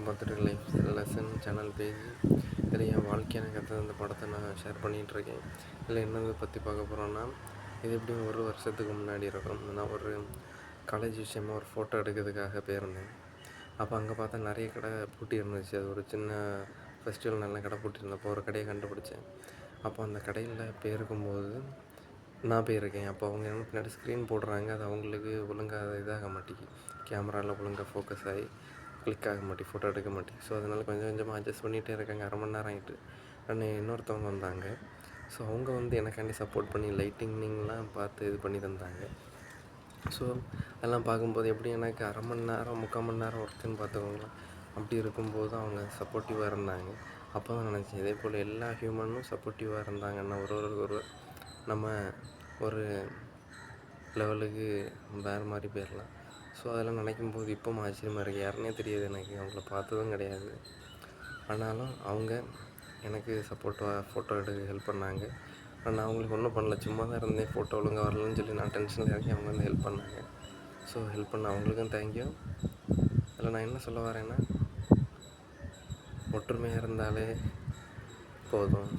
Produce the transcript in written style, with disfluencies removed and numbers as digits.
பார்த்துட்டு life lesson channel page. இதில் என் வாழ்க்கையான கதை இந்த படத்தை நான் ஷேர் பண்ணிகிட்ருக்கேன். இதில் என்னதை பற்றி பார்க்க போகிறோன்னா, இது எப்படியும் ஒரு வருஷத்துக்கு முன்னாடி இருக்கும். நான் ஒரு காலேஜ் விஷயமா ஒரு ஃபோட்டோ எடுக்கிறதுக்காக போயிருந்தேன். அப்போ அங்கே பார்த்தா நிறைய கடை பூட்டி இருந்துச்சு. அது ஒரு சின்ன ஃபெஸ்டிவல் நல்ல கடை பூட்டியிருந்தப்போ ஒரு கடையை கண்டுபிடிச்சேன். அப்போ அந்த கடையில் போயிருக்கும்போது நான் போயிருக்கேன். அப்போ அவங்க என்ன பின்னாடி ஸ்க்ரீன் போடுறாங்க. அது அவங்களுக்கு ஒழுங்காக இதாக மாட்டேங்குது. கேமராவில் ஒழுங்காக ஃபோக்கஸ் ஆகி கிளிக் ஆக மாட்டேங்குது, ஃபோட்டோ எடுக்க மாட்டேங்குது. ஸோ அதனால் கொஞ்சம் கொஞ்சமாக அட்ஜஸ்ட் பண்ணிகிட்டே இருக்காங்க. அரை மணி நேரம் ஆகிட்டு இன்னொருத்தவங்க வந்தாங்க. ஸோ அவங்க எனக்காண்டி சப்போர்ட் பண்ணி லைட்டிங்லாம் பார்த்து இது பண்ணி தந்தாங்க. ஸோ அதெல்லாம் பார்க்கும்போது எப்படி எனக்கு அரை மணி நேரம் 3/4 மணி நேரம் ஒர்க்குன்னு பார்த்துக்கோங்களேன். அப்படி இருக்கும்போது அவங்க சப்போர்ட்டிவாக இருந்தாங்க. அப்போ தான் நினச்சேன், இதே போல் எல்லா ஹியூமனும் சப்போர்ட்டிவாக இருந்தாங்கன்னா ஒரு நம்ம ஒரு லெவலுக்கு வேறு மாதிரி போயிடலாம். ஸோ அதெல்லாம் நினைக்கும்போது இப்போவும் ஆச்சரியமாக இருக்குது. யாருன்னே தெரியாது எனக்கு, அவங்கள பார்த்ததும் கிடையாது. ஆனாலும் அவங்க எனக்கு சப்போர்ட்டாக ஃபோட்டோ எடுக்க ஹெல்ப் பண்ணாங்க. நான் அவங்களுக்கு ஒன்றும் பண்ணல, சும்மா தான் இருந்தேன். ஃபோட்டோ ஒழுங்காக வரலன்னு சொல்லி நான் டென்ஷனில் இறங்கி அவங்க ஹெல்ப் பண்ணாங்க. ஸோ ஹெல்ப் பண்ண அவங்களுக்கும் தேங்க்யூ. அதில் நான் என்ன சொல்ல வரேன்னா, ஒற்றுமையாக இருந்தாலே போதும்.